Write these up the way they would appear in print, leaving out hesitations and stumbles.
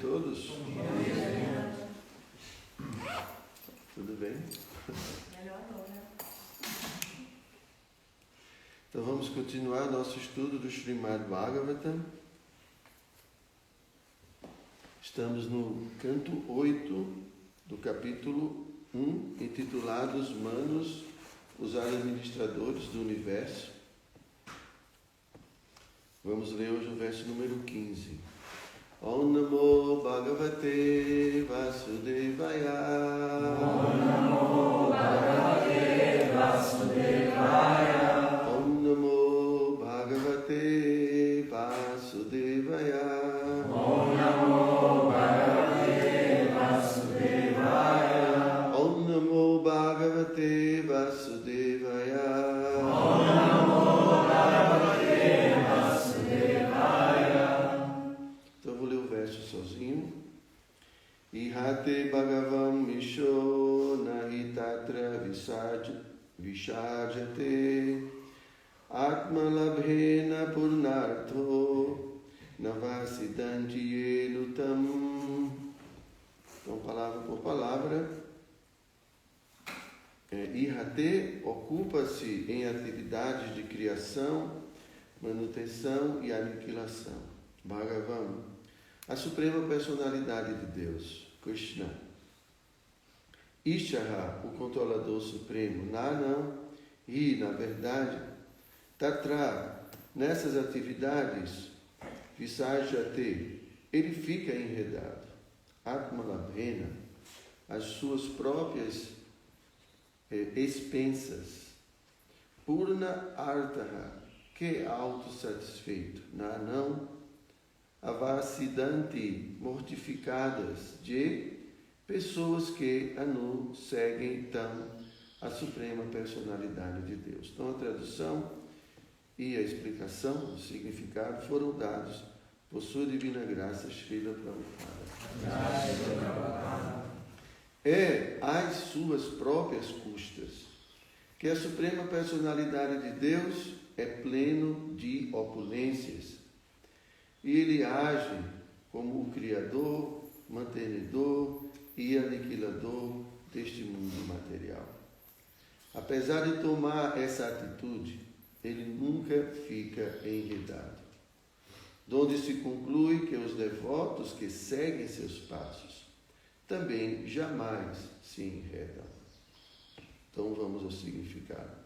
todos. Bom dia. Tudo bem? Melhor não, né? Então vamos continuar nosso estudo do Srimad Bhagavatam. Estamos no canto 8 do capítulo 1, intitulado Os Manos, os Administradores do Universo. Vamos ler hoje o verso número 15. Om Namo Bhagavate Vasudevaya. Om Namo Bhagavate Vasudevaya. Om Namo Bhagavate Vasudevaya. Om Namo Bhagavate Vasudevaya. Om Namo Bhagavate Vasudevaya. Om Namo Bhagavate Vasudevaya. Então eu vou ler o verso sozinho. Ihate Bhagavam Misho Nahitatra Visharjate Atma Labhena Purnartho Navasidanti Elutam. Então, palavra por palavra. Ihate ocupa-se em atividades de criação, manutenção e aniquilação. Bhagavan, a suprema personalidade de Deus, Krishna. Ishara, o controlador supremo. Nanam, e, na verdade, Tatra, nessas atividades, Visarjate, ele fica enredado. Atmalabhena, as suas próprias expensas. Purna Artaha, que é autossatisfeito. Nanam, Avasidanti, mortificadas de pessoas que seguem então a suprema personalidade de Deus. Então a tradução e a explicação, o significado foram dados por sua divina graça, Srila Prabhupada. É às suas próprias custas que a suprema personalidade de Deus é pleno de opulências. E ele age como o Criador, mantenedor e aniquilador deste mundo material. Apesar de tomar essa atitude, ele nunca fica enredado. Donde se conclui que os devotos que seguem seus passos também jamais se enredam. Então vamos ao significado.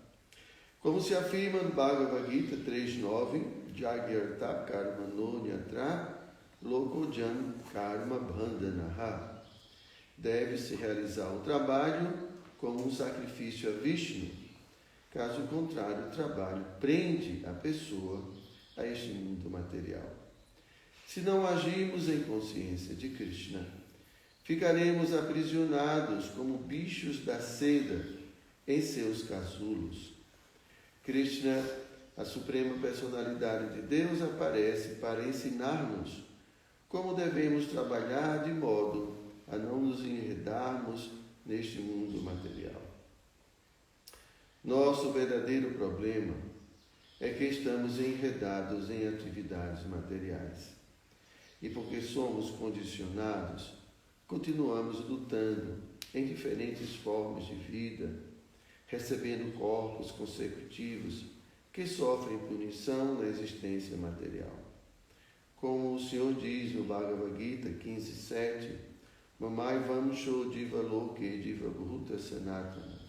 Como se afirma no Bhagavad Gita 3.9, Jagyarta karma no nyatra lokojan karma bandhanaha. Deve-se realizar o trabalho como um sacrifício a Vishnu. Caso contrário, o trabalho prende a pessoa a este mundo material. Se não agirmos em consciência de Krishna, ficaremos aprisionados como bichos da seda em seus casulos. Krishna, a suprema personalidade de Deus, aparece para ensinar-nos como devemos trabalhar de modo a não nos enredarmos neste mundo material. Nosso verdadeiro problema é que estamos enredados em atividades materiais. E porque somos condicionados, continuamos lutando em diferentes formas de vida, recebendo corpos consecutivos que sofrem punição na existência material. Como o Senhor diz no Bhagavad Gita 15.7, Mamai Vamsho Diva Loke Diva Bhuta Sanatana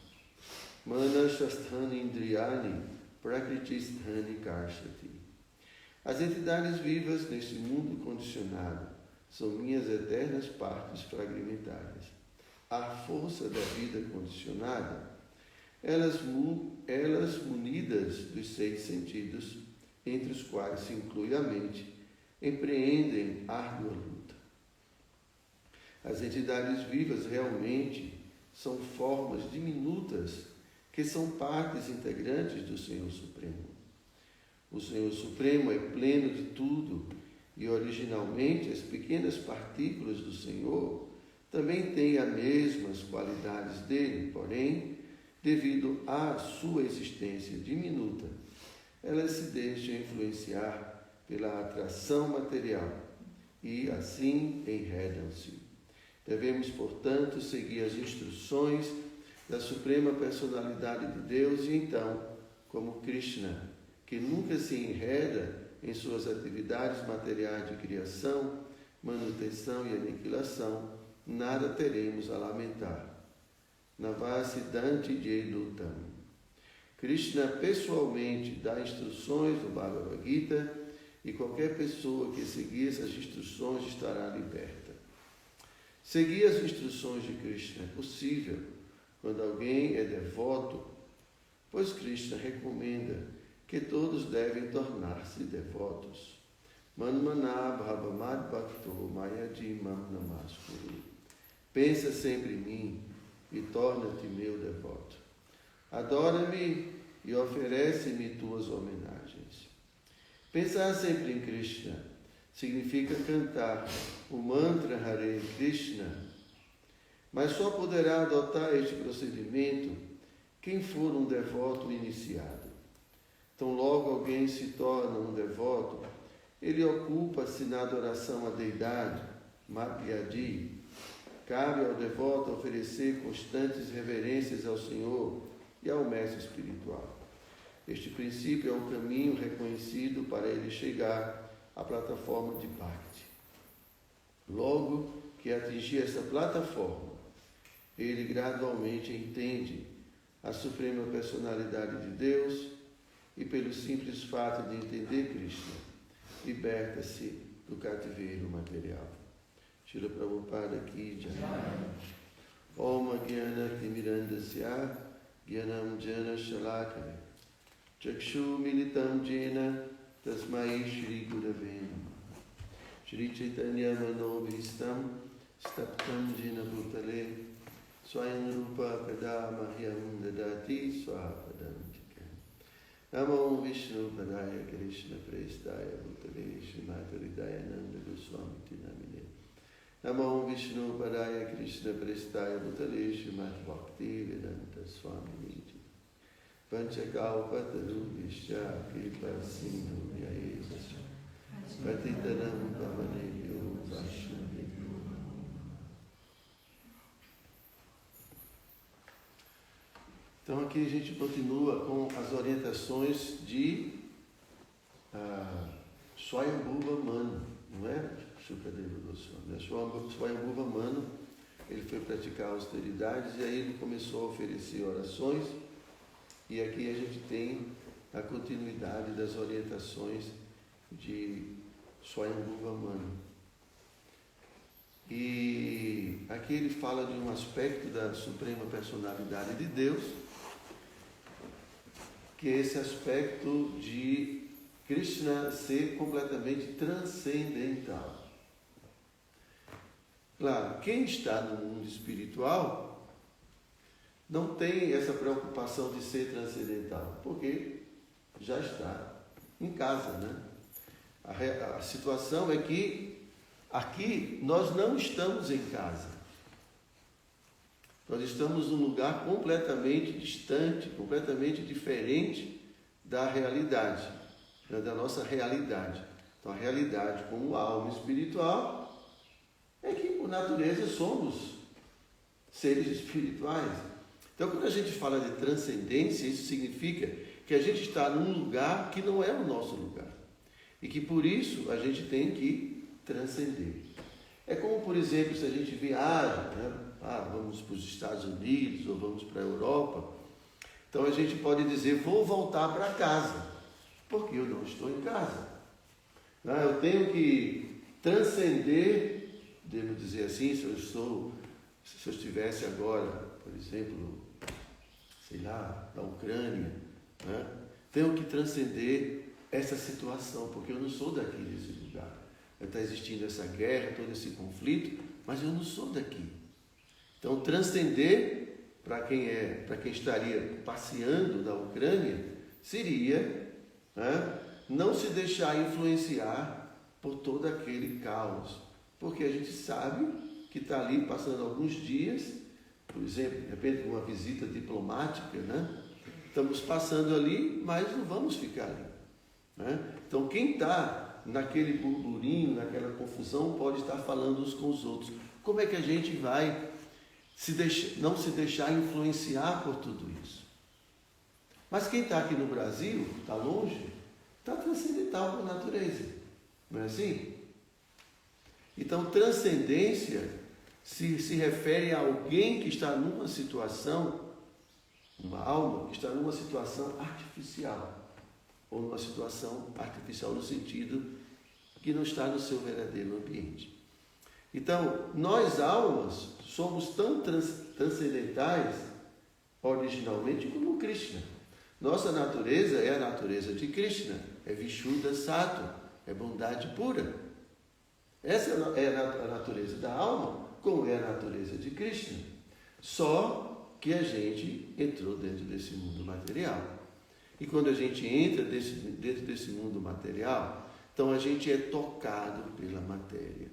Mana Shasthani Indriyani Prakritisthani Karshati. As entidades vivas neste mundo condicionado são minhas eternas partes fragmentadas. À força da vida condicionada, elas munidas dos 6 sentidos, entre os quais se inclui a mente, empreendem árdua luta. As entidades vivas realmente são formas diminutas que são partes integrantes do Senhor Supremo. O Senhor Supremo é pleno de tudo e originalmente as pequenas partículas do Senhor também têm as mesmas qualidades dele, porém, devido à sua existência diminuta, elas se deixam influenciar pela atração material e assim enredam-se. Devemos, portanto, seguir as instruções da Suprema Personalidade de Deus e então, como Krishna, que nunca se enreda em suas atividades materiais de criação, manutenção e aniquilação, nada teremos a lamentar. Navasiddhanti Jedutam. Krishna pessoalmente dá instruções do Bhagavad Gita e qualquer pessoa que seguir essas instruções estará liberta. Seguir as instruções de Krishna é possível quando alguém é devoto, pois Krishna recomenda que todos devem tornar-se devotos. Manmana bhavamad bhakto mayajimam namaskuru. Pensa sempre em mim e torna-te meu devoto. Adora-me e oferece-me tuas homenagens. Pensar sempre em Krishna significa cantar o mantra Hare Krishna, mas só poderá adotar este procedimento quem for um devoto iniciado. Então, logo alguém se torna um devoto, ele ocupa-se na adoração à deidade, Madhyadi. Cabe ao devoto oferecer constantes reverências ao Senhor e ao mestre espiritual. Este princípio é o caminho reconhecido para ele chegar à plataforma de Bhakti. Logo que atingir essa plataforma, ele gradualmente entende a Suprema Personalidade de Deus e, pelo simples fato de entender Krishna, liberta-se do cativeiro material. Srila Prabhupada Ki Jai. Om Gyana Timirandasya Gyanam Jana Shalakaya Chakshu Militam Jena Tasmai Shri Gurave Namaha. Shri Chaitanya Manobhistam Staptam Jena Bhutale Swayam Rupa Kada Mahyam Dadati Swapadam Chikam. Namo Vishnu Padaya Krishna Prestaya Bhutale Srimati Hridayananda Goswami Tinamine. Namo Vishnu Padaya Krishna Prestaya Bhutale Srimati Bhakti Vedanta Swami Niti. Panchakalpatarubhishya Kripa Sindhu Vyayesha Patitanam Pavanebhyo Vaishnavebhyo. Então aqui a gente continua com as orientações de Swayambhuva Manu, não é? Shukadeva Goswami. Swayambhuva Manu, ele foi praticar austeridades e aí ele começou a oferecer orações. E aqui a gente tem a continuidade das orientações de Swayambhuva Manu. E aqui ele fala de um aspecto da Suprema Personalidade de Deus, que é esse aspecto de Krishna ser completamente transcendental. Claro, quem está no mundo espiritual não tem essa preocupação de ser transcendental, porque já está em casa, né? A situação é que aqui nós não estamos em casa. Nós estamos num lugar completamente distante, completamente diferente da realidade, né? Da nossa realidade. Então a realidade como alma espiritual é que por natureza somos seres espirituais. Então, quando a gente fala de transcendência, isso significa que a gente está num lugar que não é o nosso lugar. E que, por isso, a gente tem que transcender. É como, por exemplo, se a gente viaja, né? Vamos para os Estados Unidos ou vamos para a Europa. Então, a gente pode dizer, vou voltar para casa, porque eu não estou em casa. Eu tenho que transcender, devo dizer assim, se eu estivesse agora, por exemplo, sei lá, na Ucrânia, né? Tenho que transcender essa situação, porque eu não sou daqui desse lugar. Está existindo essa guerra, todo esse conflito, mas eu não sou daqui. Então, transcender para quem estaria passeando na Ucrânia seria, né, não se deixar influenciar por todo aquele caos, porque a gente sabe que está ali passando alguns dias. Por exemplo, de repente uma visita diplomática, né? Estamos passando ali, mas não vamos ficar ali, né? Então quem está naquele burburinho, naquela confusão, pode estar falando uns com os outros. Como é que a gente vai não se deixar influenciar por tudo isso? Mas quem está aqui no Brasil, está longe, está transcendental por natureza. Não é assim? Então, transcendência se refere a alguém que está numa situação, uma alma que está numa situação artificial. Ou numa situação artificial no sentido que não está no seu verdadeiro ambiente. Então, nós almas somos tão transcendentais originalmente como Krishna. Nossa natureza é a natureza de Krishna, é Vishuddha Sattva, é bondade pura. Essa é a natureza da alma, como é a natureza de Krishna. Só que a gente entrou dentro desse mundo material. E quando a gente entra dentro desse mundo material, então a gente é tocado pela matéria.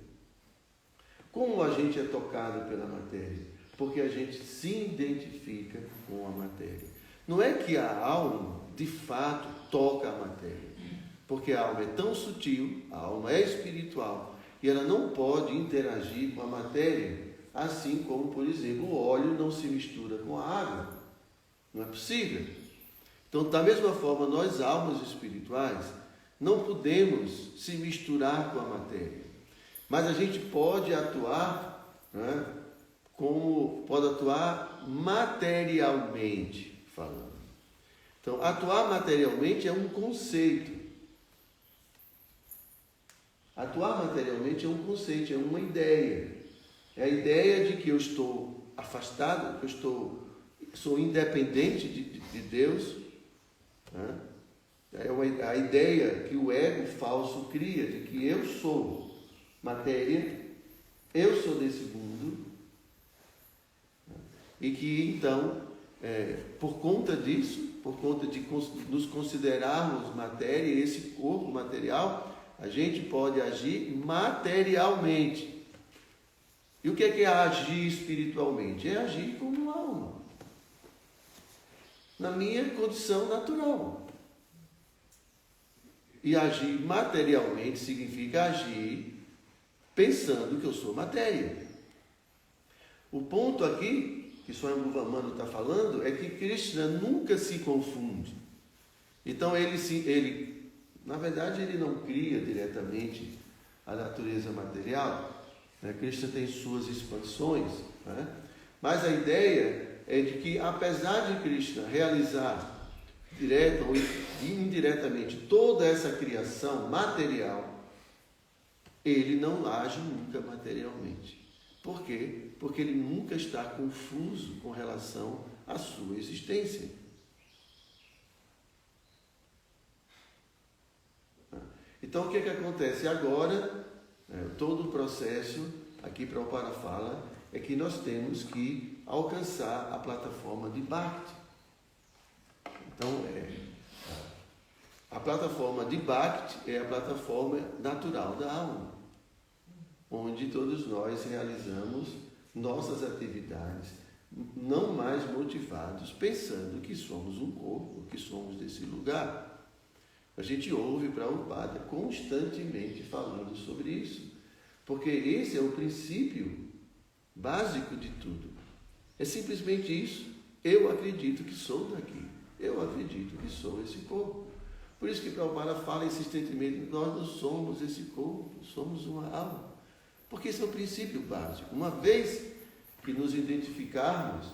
Como a gente é tocado pela matéria? Porque a gente se identifica com a matéria. Não é que a alma, de fato, toca a matéria. Porque a alma é tão sutil, a alma é espiritual, e ela não pode interagir com a matéria, assim como, por exemplo, o óleo não se mistura com a água. Não é possível. Então, da mesma forma, nós, almas espirituais, não podemos se misturar com a matéria. Mas a gente pode atuar, né, pode atuar materialmente falando. Então, atuar materialmente é um conceito. Atuar materialmente é um conceito, é uma ideia. É a ideia de que eu estou afastado, que eu sou independente de Deus. Né? É a ideia que o ego falso cria, de que eu sou matéria, eu sou desse mundo, né? E que então, por conta disso, por conta de nos considerarmos matéria, esse corpo material, a gente pode agir materialmente. E o que é agir espiritualmente? É agir como alma, na minha condição natural. E agir materialmente significa agir pensando que eu sou matéria. O ponto aqui, que Swami Bhuvamana está falando, é que Krishna nunca se confunde. Então na verdade, ele não cria diretamente a natureza material. Né? Krishna tem suas expansões, né? Mas a ideia é de que, apesar de Krishna realizar direta ou indiretamente toda essa criação material, ele não age nunca materialmente. Por quê? Porque ele nunca está confuso com relação à sua existência. Então, o que acontece agora? Todo o processo, aqui para o Parafala, é que nós temos que alcançar a plataforma de Bhakti. Então, a plataforma de Bhakti é a plataforma natural da alma, onde todos nós realizamos nossas atividades, não mais motivados, pensando que somos um corpo, que somos desse lugar. A gente ouve Prabhupada constantemente falando sobre isso, porque esse é o princípio básico de tudo. É simplesmente isso. Eu acredito que sou daqui. Eu acredito que sou esse corpo. Por isso que Prabhupada fala insistentemente, nós não somos esse corpo, somos uma alma. Porque esse é o princípio básico. Uma vez que nos identificarmos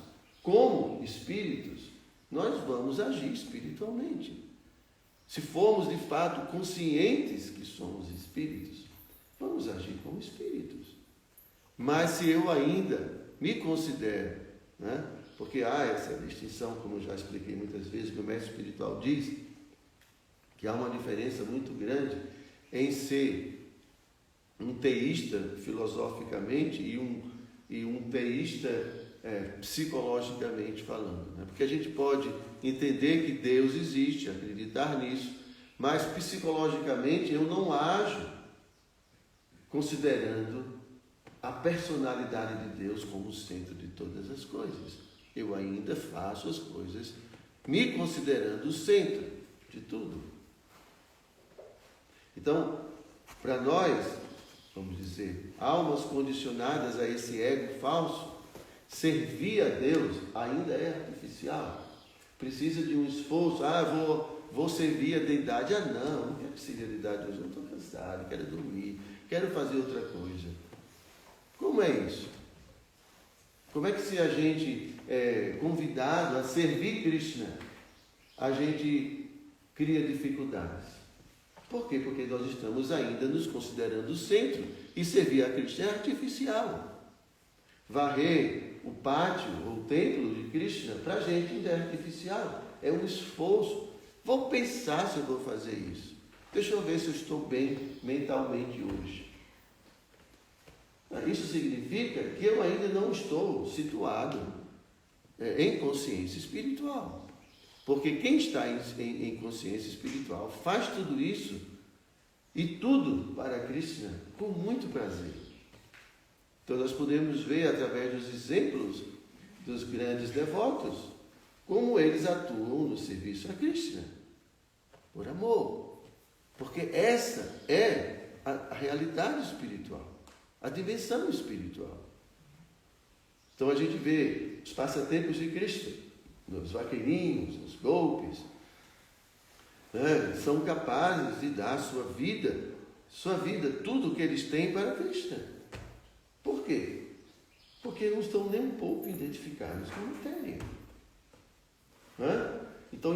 como espíritos, nós vamos agir espiritualmente. Se formos de fato conscientes que somos espíritos, vamos agir como espíritos. Mas se eu ainda me considero, né, porque há essa distinção, como eu já expliquei muitas vezes, que o mestre espiritual diz, que há uma diferença muito grande em ser um teísta filosoficamente e um teísta psicologicamente falando, né? Porque a gente pode entender que Deus existe, acreditar nisso, mas psicologicamente eu não ajo considerando a personalidade de Deus como o centro de todas as coisas. Eu ainda faço as coisas me considerando o centro de tudo. Então, Para nós, vamos dizer, almas condicionadas a esse ego falso, servir a Deus ainda é artificial. Precisa de um esforço. Vou servir a deidade. Não quero servir a deidade hoje, eu estou cansado, quero dormir, quero fazer outra coisa. Como é isso? Como é que, se a gente é convidado a servir Krishna, a gente cria dificuldades? Por quê? Porque nós estamos ainda nos considerando o centro, e servir a Krishna é artificial. Varrer o pátio ou o templo de Krishna, para a gente ainda é artificial, é um esforço. Vou pensar se eu vou fazer isso. Deixa eu ver se eu estou bem mentalmente hoje. Isso significa que eu ainda não estou situado em consciência espiritual. Porque quem está em consciência espiritual faz tudo isso, e tudo para Krishna, com muito prazer. Então nós podemos ver, através dos exemplos dos grandes devotos, como eles atuam no serviço a Krishna, por amor. Porque essa é a realidade espiritual, a dimensão espiritual. Então a gente vê os passatempos de Krishna, os vaqueirinhos, os golpes, são capazes de dar sua vida, tudo o que eles têm para Krishna. Por quê? Porque não estão nem um pouco identificados com a matéria. Então,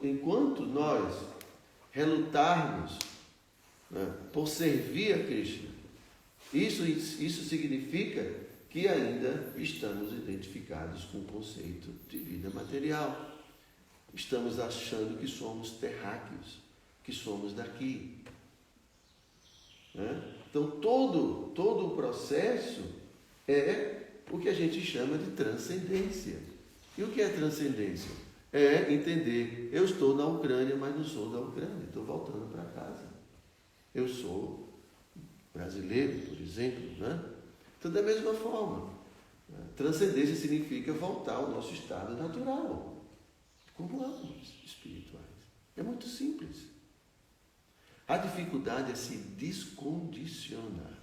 enquanto nós relutarmos por servir a Krishna, isso significa que ainda estamos identificados com o conceito de vida material. Estamos achando que somos terráqueos, que somos daqui. Então, todo o processo é o que a gente chama de transcendência. E o que é transcendência? É entender, eu estou na Ucrânia, mas não sou da Ucrânia, estou voltando para casa. Eu sou brasileiro, por exemplo. Então, da mesma forma, transcendência significa voltar ao nosso estado natural, como almas espirituais. É muito simples. A dificuldade é se descondicionar.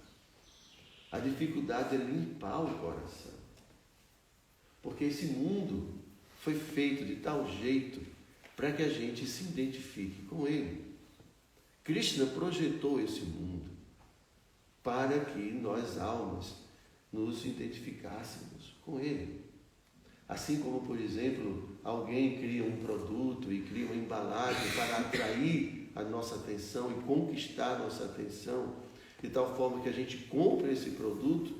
A dificuldade é limpar o coração. Porque esse mundo foi feito de tal jeito para que a gente se identifique com ele. Krishna projetou esse mundo para que nós, almas, nos identificássemos com ele. Assim como, por exemplo, alguém cria um produto e cria uma embalagem para atrair a nossa atenção e conquistar a nossa atenção, de tal forma que a gente compre esse produto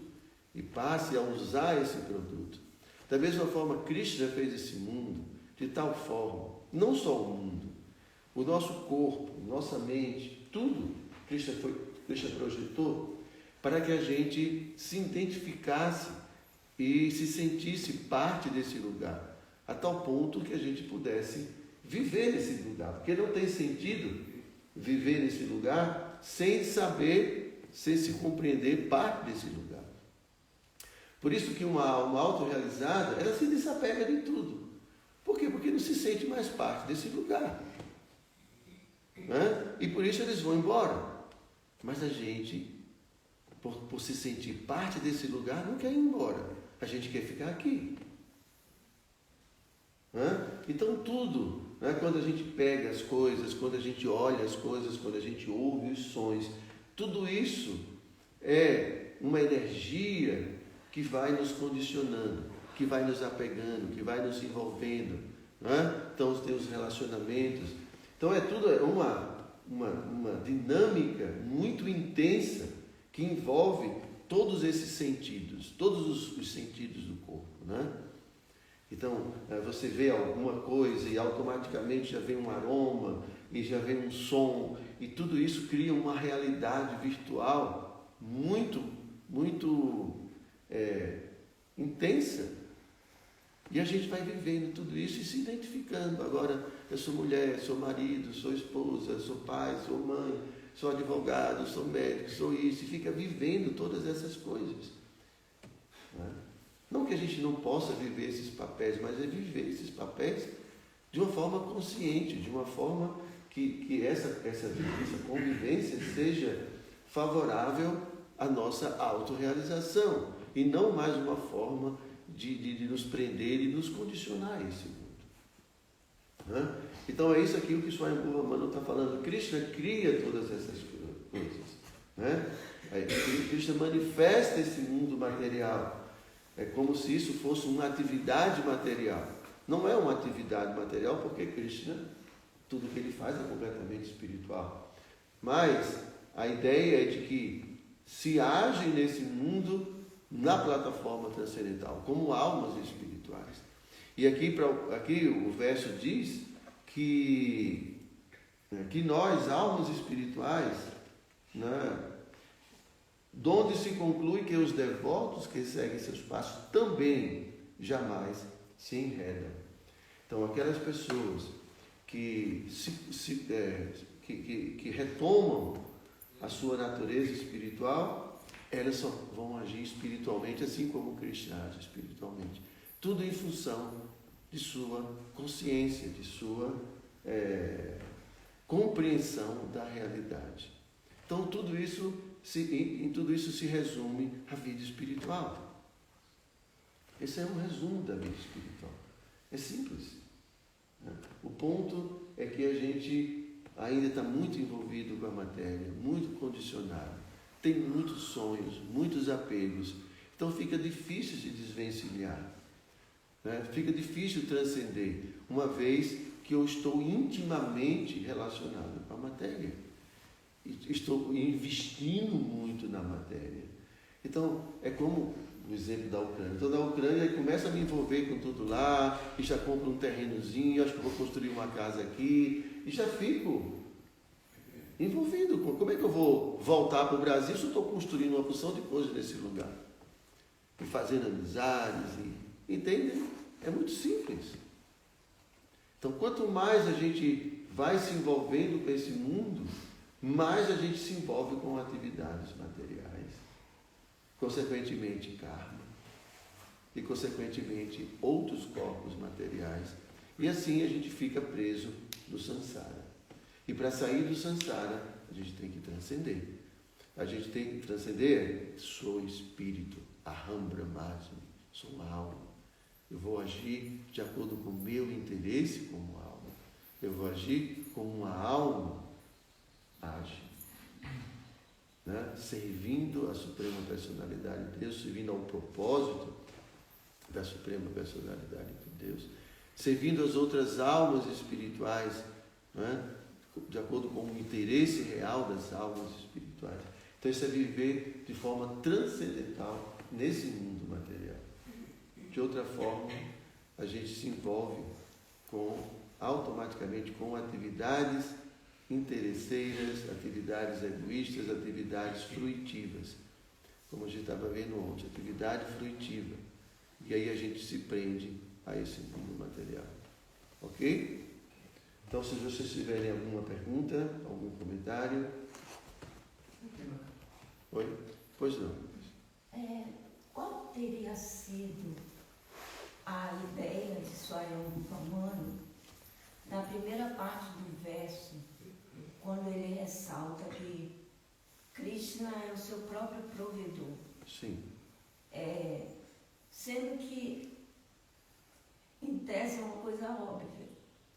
e passe a usar esse produto. Da mesma forma, Krishna fez esse mundo de tal forma, não só o mundo, o nosso corpo, nossa mente, tudo Krishna projetou para que a gente se identificasse e se sentisse parte desse lugar, a tal ponto que a gente pudesse viver nesse lugar, porque não tem sentido viver nesse lugar sem saber, sem se compreender parte desse lugar. Por isso que uma alma autorrealizada, ela se desapega de tudo. Por quê? Porque não se sente mais parte desse lugar. E por isso eles vão embora. Mas a gente, por se sentir parte desse lugar, não quer ir embora. A gente quer ficar aqui. Então tudo, quando a gente pega as coisas, quando a gente olha as coisas, quando a gente ouve os sons, tudo isso é uma energia que vai nos condicionando, que vai nos apegando, que vai nos envolvendo. Então tem os relacionamentos. Então é tudo uma dinâmica muito intensa que envolve todos esses sentidos, todos os sentidos do corpo. Então, você vê alguma coisa e automaticamente já vem um aroma e já vem um som, e tudo isso cria uma realidade virtual muito, muito intensa. E a gente vai vivendo tudo isso e se identificando. Agora, eu sou mulher, sou marido, sou esposa, sou pai, sou mãe, sou advogado, sou médico, sou isso, e fica vivendo todas essas coisas. Não que a gente não possa viver esses papéis, mas é viver esses papéis de uma forma consciente, de uma forma que essa convivência seja favorável à nossa autorrealização e não mais uma forma de nos prender e nos condicionar a esse mundo. Então é isso aqui que o Swayambhuva Manu está falando. Krishna cria todas essas coisas. Krishna manifesta esse mundo material. É como se isso fosse uma atividade material. Não é uma atividade material porque Krishna, tudo que ele faz é completamente espiritual. Mas a ideia é de que se age nesse mundo na plataforma transcendental, como almas espirituais. E aqui o verso diz que nós, almas espirituais, donde se conclui que os devotos que seguem seus passos também jamais se enredam. Então, aquelas pessoas que retomam a sua natureza espiritual, elas só vão agir espiritualmente, assim como Krishna age espiritualmente. Tudo em função de sua consciência, de sua compreensão da realidade. Então, em tudo isso se resume a vida espiritual. Esse é um resumo da vida espiritual. É simples. O ponto é que a gente ainda está muito envolvido com a matéria, muito condicionado, tem muitos sonhos, muitos apegos. Então fica difícil se desvencilhar. Fica difícil transcender, uma vez que eu estou intimamente relacionado com a matéria. Estou investindo muito na matéria. Então, é como o exemplo da Ucrânia. Então, na Ucrânia, começa a me envolver com tudo lá, e já compro um terrenozinho, acho que vou construir uma casa aqui, e já fico envolvido. Como é que eu vou voltar para o Brasil se eu estou construindo uma porção de coisas nesse lugar? E fazendo amizades, entendem? É muito simples. Então, quanto mais a gente vai se envolvendo com esse mundo, mais a gente se envolve com atividades materiais, consequentemente karma, e consequentemente outros corpos materiais, e assim a gente fica preso no samsara. E para sair do samsara, a gente tem que transcender. A gente tem que transcender, sou espírito, aham brahmasmi, sou uma alma. Eu vou agir de acordo com o meu interesse como alma. Eu vou agir como uma alma age, servindo a Suprema Personalidade de Deus, servindo ao propósito da Suprema Personalidade de Deus, servindo as outras almas espirituais, de acordo com o interesse real das almas espirituais. Então isso é viver de forma transcendental nesse mundo material. De outra forma, a gente se envolve automaticamente com atividades interesseiras, atividades egoístas, atividades fruitivas. Como a gente estava vendo ontem, atividade fruitiva. E aí a gente se prende a esse mundo material. Ok? Então, se vocês tiverem alguma pergunta, algum comentário. Oi? Pois não. Qual teria sido a ideia de Swayambhuva Manu na primeira parte do verso, quando ele ressalta que Krishna é o seu próprio provedor? Sim. Sendo que, em tese, é uma coisa óbvia,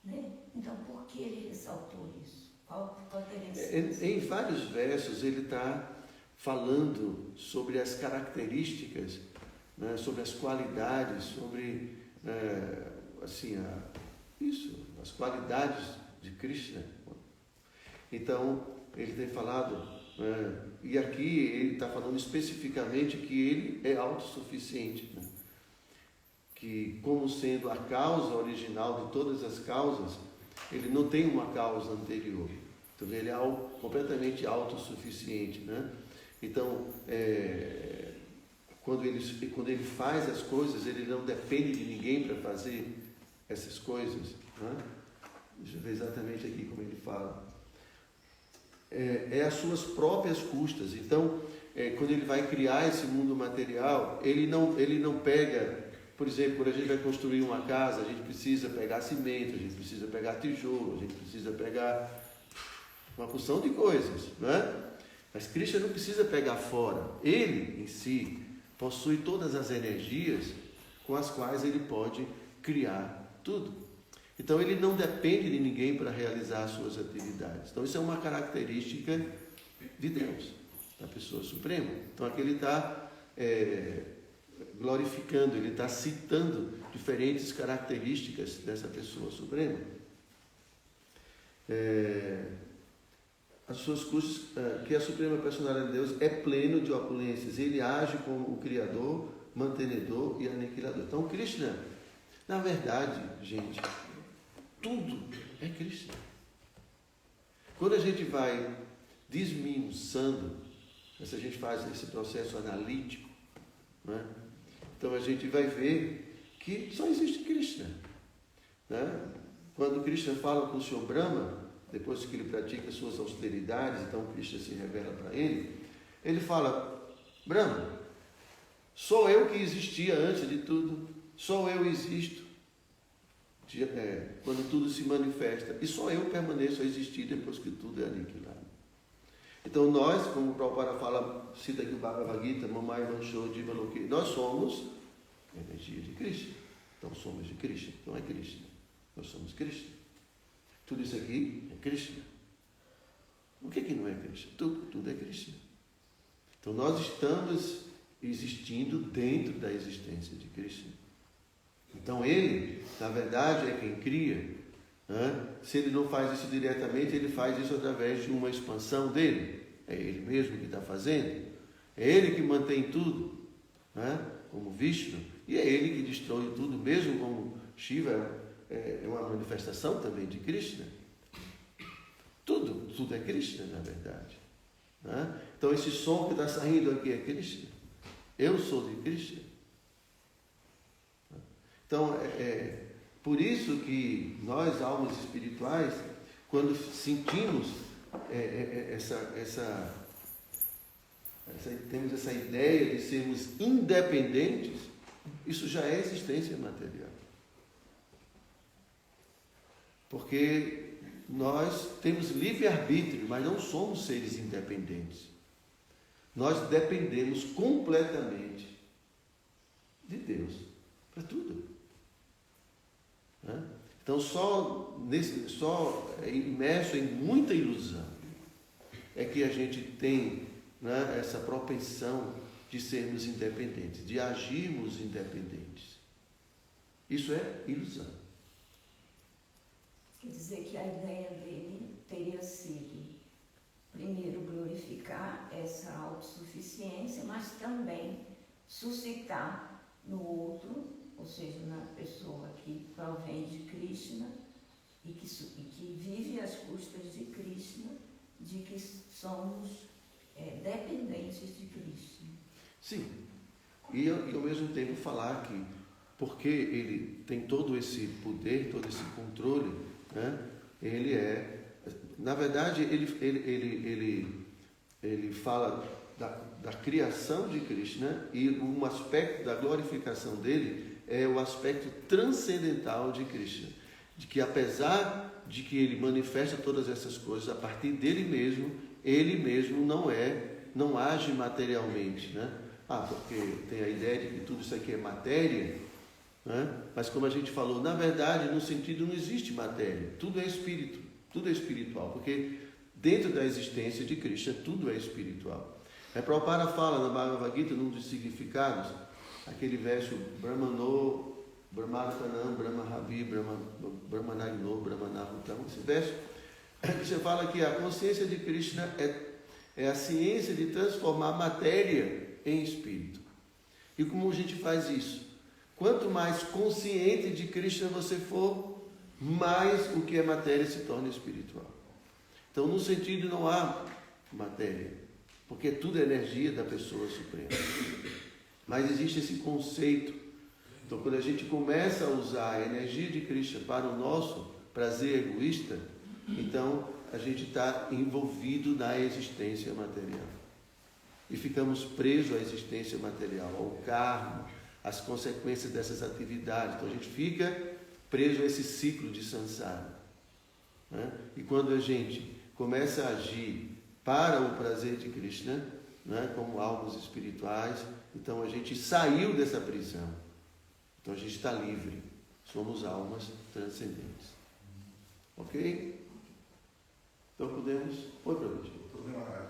né? Então, por que ele ressaltou isso? Qual teria sido? Em vários versos ele está falando sobre as características, sobre as qualidades, sobre as qualidades de Krishna. Então, ele tem falado, e aqui ele está falando especificamente que ele é autossuficiente, que como sendo a causa original de todas as causas, ele não tem uma causa anterior. Então, ele é completamente autossuficiente, Então, quando ele faz as coisas, ele não depende de ninguém para fazer essas coisas. Deixa eu ver exatamente aqui como ele fala. Às suas próprias custas. Então, quando ele vai criar esse mundo material, ele não pega, por exemplo, quando a gente vai construir uma casa, a gente precisa pegar cimento, a gente precisa pegar tijolo, a gente precisa pegar uma porção de coisas, né? Mas Krishna não precisa pegar fora. Ele, em si, possui todas as energias com as quais ele pode criar tudo. Então, ele não depende de ninguém para realizar as suas atividades. Então, isso é uma característica de Deus, da pessoa suprema. Então, aqui ele está glorificando, ele está citando diferentes características dessa pessoa suprema. As suas custas, que a suprema personalidade de Deus é pleno de opulências. Ele age como o Criador, mantenedor e aniquilador. Então, Krishna, na verdade, gente, tudo é Krishna. Quando a gente vai desmiuçando, se a gente faz esse processo analítico, né? Então a gente vai ver que só existe Krishna, né? Quando Krishna fala com o Senhor Brahma, depois que ele pratica suas austeridades, então Krishna se revela para ele, ele fala: Brahma, sou eu que existia antes de tudo, só eu existo quando tudo se manifesta, e só eu permaneço a existir depois que tudo é aniquilado. Então nós, como o Prabhupada fala, cita aqui o Bhagavad Gita, Mamai Mancho Jiva Loke, nós somos energia de Krishna. Então somos de Krishna, então é Krishna. Nós somos Krishna. Tudo isso aqui é Krishna. O que não é Krishna? Tudo é Krishna. Então nós estamos existindo dentro da existência de Krishna. Então ele, na verdade, é quem cria. Né? Se ele não faz isso diretamente, ele faz isso através de uma expansão dele. É ele mesmo que está fazendo. É ele que mantém tudo, né? Como Vishnu. E é ele que destrói tudo, mesmo como Shiva é uma manifestação também de Krishna. Tudo é Krishna, na verdade. Né? Então esse som que está saindo aqui é Krishna. Eu sou de Krishna. Então, por isso que nós, almas espirituais, quando sentimos temos essa ideia de sermos independentes, isso já é existência material. Porque nós temos livre-arbítrio, mas não somos seres independentes. Nós dependemos completamente de Deus para tudo. Então, só imerso em muita ilusão é que a gente tem, né, essa propensão de sermos independentes, de agirmos independentes. Isso é ilusão. Quer dizer que a ideia dele teria sido, primeiro, glorificar essa autossuficiência, mas também suscitar no outro, ou seja, na pessoa que provém de Krishna e que vive às custas de Krishna, de que somos dependentes de Krishna. Sim, e ao mesmo tempo falar que, porque ele tem todo esse poder, todo esse controle, né? Ele na verdade, ele fala da criação de Krishna, e um aspecto da glorificação dele é o aspecto transcendental de Krishna, de que apesar de que ele manifesta todas essas coisas a partir dele mesmo, ele mesmo não age materialmente, né? Porque tem a ideia de que tudo isso aqui é matéria, né? Mas como a gente falou, na verdade, no sentido não existe matéria, tudo é espírito, tudo é espiritual, porque dentro da existência de Krishna tudo é espiritual. A Prabhupada fala na Bhagavad Gita, num dos significados, aquele verso Brahmano, Brahmartanam, Brahmahavi, Brahmanagno, Brahmanahutam, esse verso, você fala que a consciência de Krishna é a ciência de transformar matéria em espírito. E como a gente faz isso? Quanto mais consciente de Krishna você for, mais o que é matéria se torna espiritual. Então, no sentido, não há matéria, porque tudo é energia da pessoa suprema. Mas existe esse conceito. Então, quando a gente começa a usar a energia de Krishna para o nosso prazer egoísta, então a gente está envolvido na existência material. E ficamos presos à existência material, ao karma, às consequências dessas atividades. Então a gente fica preso a esse ciclo de samsara. Né? E quando a gente começa a agir para o prazer de Krishna, né, como almas espirituais, então a gente saiu dessa prisão. Então a gente está livre. Somos almas transcendentes. Ok? Então podemos... Oi, Prabhuji. Tudo bem, Maharaj?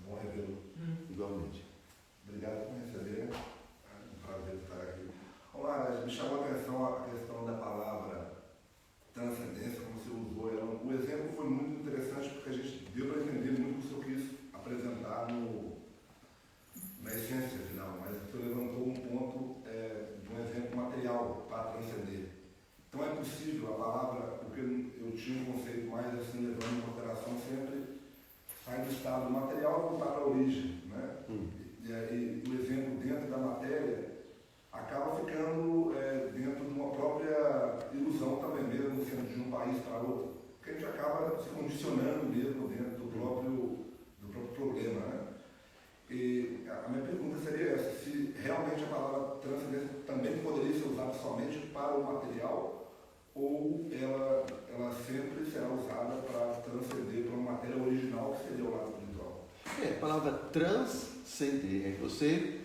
Bom revê-lo. Igualmente. Obrigado por me receber. É um prazer estar aqui. Ô, Maharaj, me chamou a atenção a questão da palavra transcendência, como você usou ela. O exemplo foi muito interessante porque a gente deu para entender muito o que o senhor quis apresentar na essência final, mas o senhor levantou um ponto de um exemplo material para transcender. Então é possível a palavra, porque eu tinha um conceito mais assim, levando em consideração sempre, sai do estado material e voltar para a origem, né? E aí o exemplo dentro da matéria acaba ficando dentro de uma própria ilusão também mesmo, sendo de um país para outro, porque a gente acaba se condicionando mesmo dentro do próprio problema, né? E a minha pergunta seria essa, se realmente a palavra transcendência também poderia ser usada somente para o material, ou ela sempre será usada para transcender para uma matéria original que seria o lado espiritual? A palavra transcender é você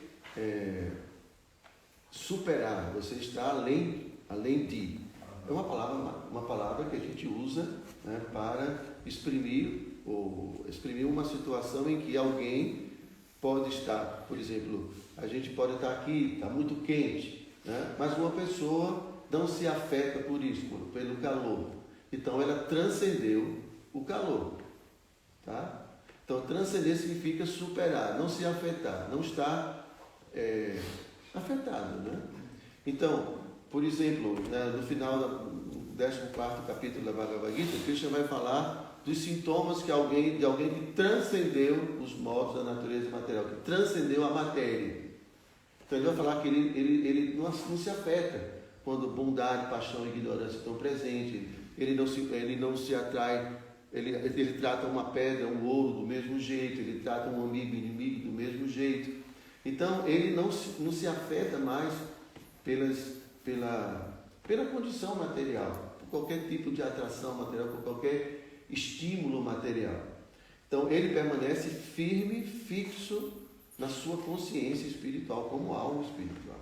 superar, você está além de. É uma palavra que a gente usa, né, para exprimir uma situação em que alguém pode estar, por exemplo, a gente pode estar aqui, está muito quente, né, mas uma pessoa não se afeta por isso, pelo calor. Então ela transcendeu o calor. Tá? Então transcender significa superar, não se afetar, não estar afetado. Né? Então, por exemplo, né, no final do 14º capítulo da Bhagavad Gita, Krishna vai falar dos sintomas de alguém que transcendeu os modos da natureza material, que transcendeu a matéria. Então ele vai falar que ele não se afeta quando bondade, paixão e ignorância estão presentes, ele não se atrai, ele trata uma pedra, um ouro do mesmo jeito, ele trata um amigo, inimigo do mesmo jeito. Então ele não se afeta mais pela condição material, por qualquer tipo de atração material, por qualquer estímulo material. Então ele permanece firme, fixo na sua consciência espiritual, como alma espiritual.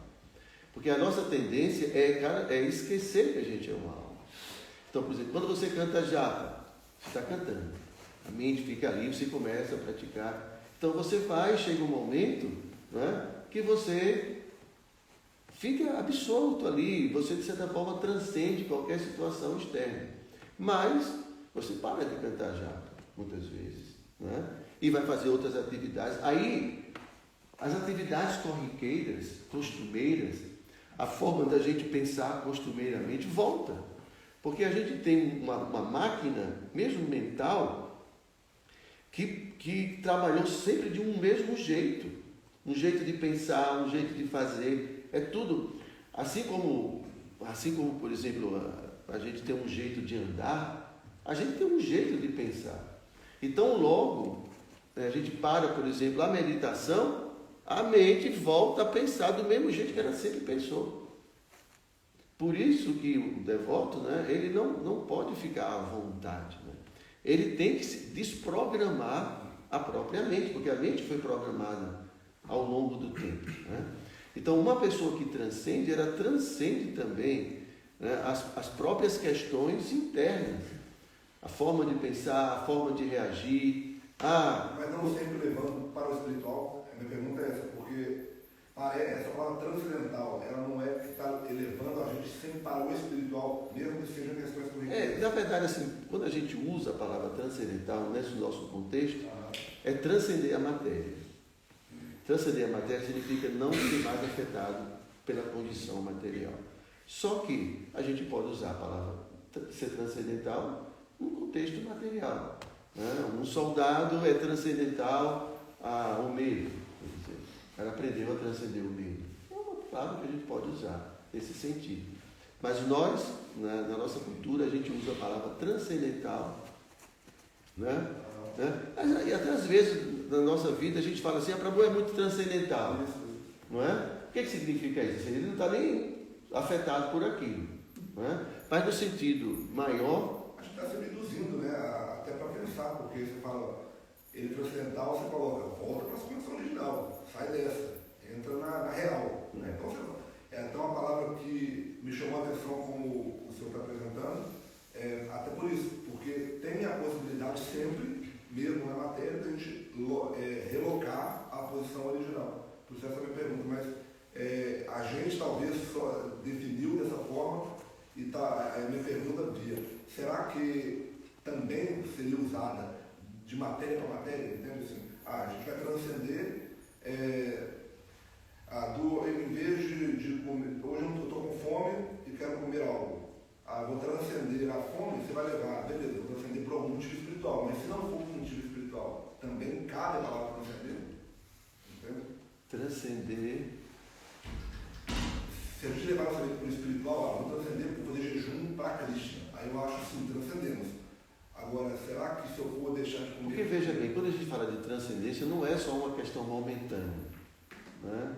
Porque a nossa tendência é esquecer que a gente é uma alma. Então, por exemplo, quando você canta japa, você está cantando. A mente fica ali, você começa a praticar. Então você chega um momento, né, que você fica absorto ali, você de certa forma transcende qualquer situação externa. Mas você para de cantar japa, muitas vezes, né, e vai fazer outras atividades. Aí, as atividades corriqueiras, costumeiras, a forma da gente pensar costumeiramente volta. Porque a gente tem uma máquina, mesmo mental, que trabalhou sempre de um mesmo jeito. Um jeito de pensar, um jeito de fazer. É tudo. Assim como por exemplo, a gente tem um jeito de andar, a gente tem um jeito de pensar. Então, logo, a gente para, por exemplo, a meditação, a mente volta a pensar do mesmo jeito que ela sempre pensou. Por isso que o devoto, né, ele não pode ficar à vontade. Né? Ele tem que se desprogramar a própria mente, porque a mente foi programada ao longo do tempo. Né? Então, uma pessoa que transcende, ela transcende também, né, as próprias questões internas. A forma de pensar, a forma de reagir. Mas não sempre levando para o espiritual. A minha pergunta é essa, porque essa palavra transcendental, ela não é que está elevando a gente sempre para o espiritual, mesmo que sejam questões corriqueiras. Na verdade, assim, quando a gente usa a palavra transcendental nesse nosso contexto, é transcender a matéria. Transcender a matéria significa não ser mais afetado pela condição material. Só que a gente pode usar a palavra ser transcendental no contexto material. Né? Um soldado é transcendental ao medo. Ela aprendeu a transcender o medo. É uma palavra que a gente pode usar nesse sentido. Mas nós, na nossa cultura, a gente usa a palavra transcendental. Né? E até às vezes, na nossa vida, a gente fala assim, Prabhu é muito transcendental. Não é? O que significa isso? Ele não está nem afetado por aquilo. Não é? Mas no sentido maior... Acho que está se reduzindo, né? Até para pensar pensar, porque você fala, ele transcendental, você coloca, volta para a condição original, sai dessa, entra na real. Né? Então, é até uma palavra que me chamou a atenção como o senhor está apresentando, até por isso, porque tem a possibilidade sempre, mesmo na matéria, de a gente relocar a posição original. Por isso essa é a minha pergunta, mas a gente talvez só definiu dessa forma e a minha pergunta via, será que também seria usada de matéria para matéria? Entende? Assim, a gente vai transcender em vez de comer, hoje eu estou com fome e quero comer algo. Vou transcender a fome, você vai levar, beleza, vou transcender por algum motivo espiritual, mas se não for por um motivo espiritual, também cabe a palavra transcender? Entende? Transcender. Se a gente levar nossa vida por espiritual, vou transcender por fazer jejum para Krishna. Aí eu acho sim, transcendemos. Agora, será que se eu for deixar de comer... Porque veja bem, quando a gente fala de transcendência, não é só uma questão momentânea. Né?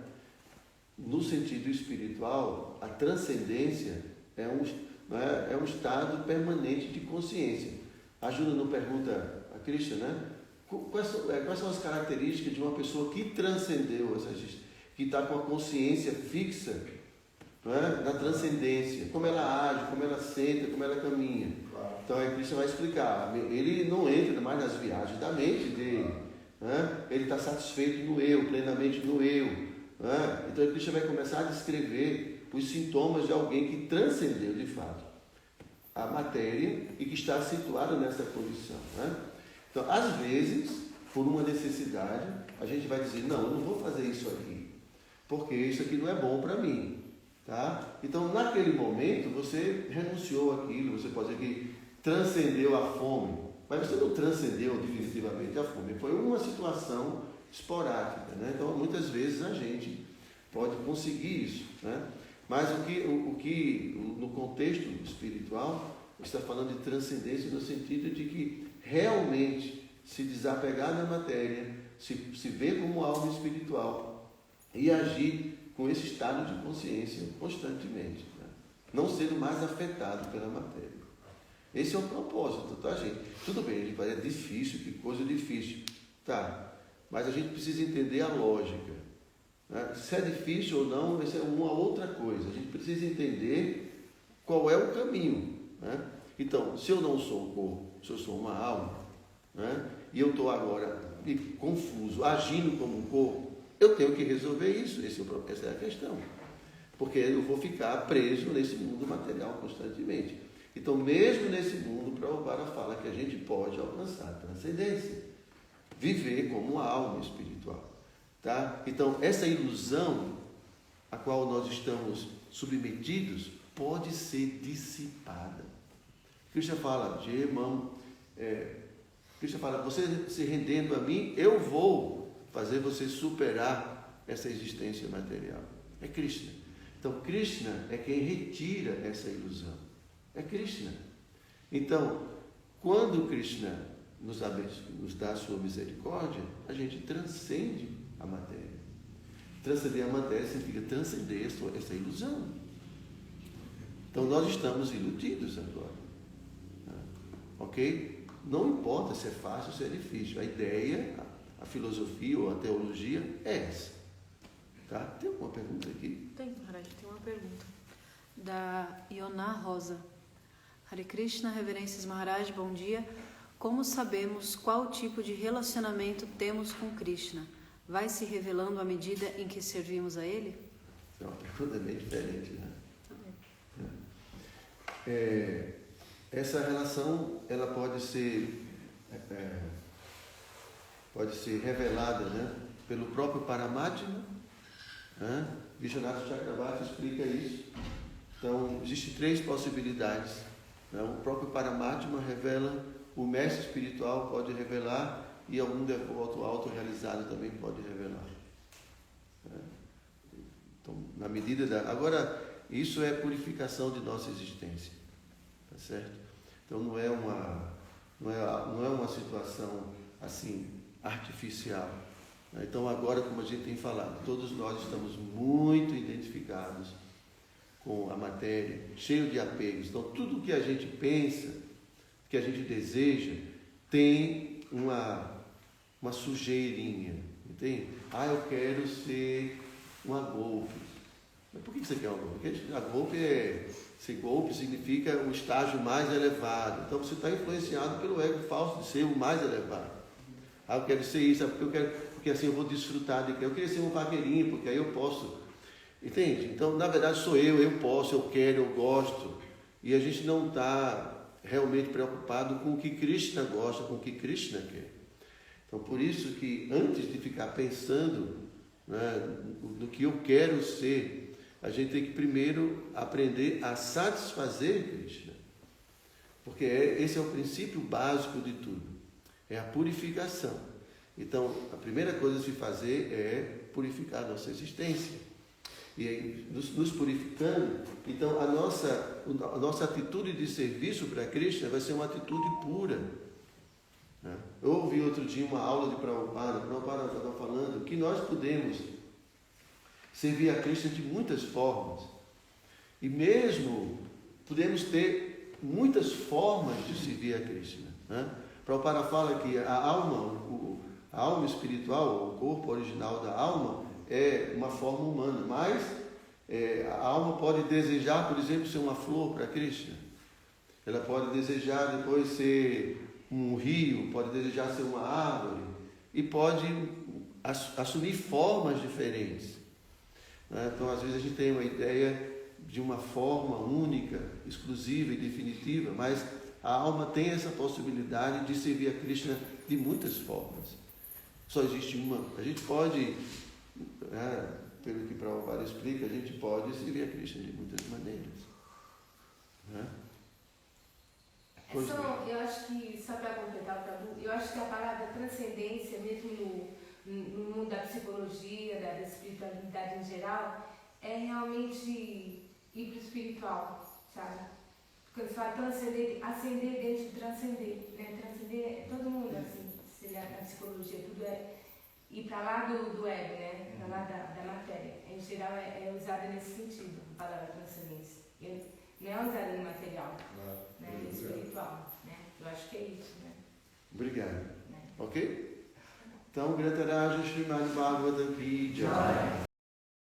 No sentido espiritual, a transcendência é um estado permanente de consciência. A Júlia não pergunta a Krishna, né? Quais são as características de uma pessoa que transcendeu, que está com a consciência fixa, né, na transcendência? Como ela age, como ela senta, como ela caminha. Então a Krishna vai explicar. Ele não entra mais nas viagens da mente dele. Né? Ele está satisfeito no eu, plenamente no eu. Né? Então a Krishna vai começar a descrever os sintomas de alguém que transcendeu de fato a matéria e que está situado nessa condição. Né? Então, às vezes, por uma necessidade, a gente vai dizer, não, eu não vou fazer isso aqui, porque isso aqui não é bom para mim. Tá? Então, naquele momento, você renunciou àquilo, você pode dizer que transcendeu a fome, mas você não transcendeu definitivamente a fome, foi uma situação esporádica. Né? Então, muitas vezes a gente pode conseguir isso. Né? Mas o que no contexto espiritual, está falando de transcendência no sentido de que realmente se desapegar da matéria, se ver como alma espiritual e agir com esse estado de consciência constantemente, né? Não sendo mais afetado pela matéria. Esse é o propósito, tá, gente? Tudo bem, a gente vai, é difícil, que coisa difícil, tá? Mas a gente precisa entender a lógica. Né? Se é difícil ou não, essa é uma outra coisa. A gente precisa entender qual é o caminho. Né? Então, se eu não sou um corpo, se eu sou uma alma, né? E eu estou agora confuso, agindo como um corpo, eu tenho que resolver isso. Essa é a questão. Porque eu vou ficar preso nesse mundo material constantemente. Então, mesmo nesse mundo, Prabhupada fala que a gente pode alcançar a transcendência, viver como uma alma espiritual. Tá? Então, essa ilusão a qual nós estamos submetidos pode ser dissipada. Krishna fala, Krishna fala, você se rendendo a mim, eu vou fazer você superar essa existência material. É Krishna. Então, Krishna é quem retira essa ilusão. É Krishna. Então, quando Krishna nos dá a sua misericórdia, a gente transcende a matéria. Transcender a matéria significa transcender essa ilusão. Então, nós estamos iludidos agora. Ok? Não importa se é fácil ou se é difícil. A ideia, a filosofia ou a teologia é essa. Tá? Tem alguma pergunta aqui? Tem, Maharaj, tem uma pergunta. Da Ioná Rosa. Hare Krishna, Reverências Maharaj, bom dia. Como sabemos qual tipo de relacionamento temos com Krishna? Vai se revelando à medida em que servimos a Ele? É uma pergunta bem diferente, né? Essa relação, ela pode ser revelada, né, pelo próprio Paramatma, né? Vishwanath Chakravarti explica isso. Então, existem 3 possibilidades. Né? O próprio Paramatma revela, o mestre espiritual pode revelar e algum devoto autorrealizado também pode revelar. Né? Então, na medida da... Agora, isso é purificação de nossa existência. Tá certo? Então, não é uma situação assim, artificial. Então, agora, como a gente tem falado, todos nós estamos muito identificados com a matéria, cheio de apegos. Então, tudo que a gente pensa, que a gente deseja, tem uma sujeirinha, entende? Eu quero ser uma golpe. Mas por que você quer uma golpe? Porque a golpe ser golpe significa o estágio mais elevado. Então você está influenciado pelo ego falso de ser o mais elevado. Eu quero ser isso, porque assim eu vou desfrutar de que eu queria ser um vaqueirinho, porque aí eu posso. Entende? Então, na verdade, sou eu posso, eu quero, eu gosto. E a gente não está realmente preocupado com o que Krishna gosta, com o que Krishna quer. Então, por isso que antes de ficar pensando, né, no que eu quero ser, a gente tem que primeiro aprender a satisfazer Krishna. Porque esse é o princípio básico de tudo. É a purificação. Então, a primeira coisa a se fazer é purificar a nossa existência. E aí, nos purificando, então a nossa atitude de serviço para Krishna vai ser uma atitude pura. Eu ouvi outro dia uma aula de Prabhupada estava falando que nós podemos servir a Krishna de muitas formas. E mesmo podemos ter muitas formas de servir a Krishna. Prabhupada fala que a alma espiritual, o corpo original da alma, é uma forma humana, mas a alma pode desejar, por exemplo, ser uma flor para Krishna. Ela pode desejar depois ser um rio, pode desejar ser uma árvore e pode assumir formas diferentes. Então, às vezes a gente tem uma ideia de uma forma única, exclusiva e definitiva, mas a alma tem essa possibilidade de servir a Krishna de muitas formas. Só existe uma. A gente pode, pelo que Prabhupada explica, a gente pode servir a Krishna de muitas maneiras. Eu acho que, só para completar o Prabhu, eu acho que a palavra transcendência, mesmo no mundo da psicologia, da espiritualidade em geral, é realmente ir para o espiritual, sabe? Quando você fala transcender, ascender dentro de transcender, né? Transcender, todo mundo assim, se olhar na psicologia, tudo é ir para lá do ego, né? Para lá da matéria. Em geral é usada nesse sentido, a palavra transcendência. Não é usada no material, né? No espiritual, né? Eu acho que é isso, né? Obrigado. Né? Ok? Então, Grataraja Srimad Bhagavatam Ki Jai.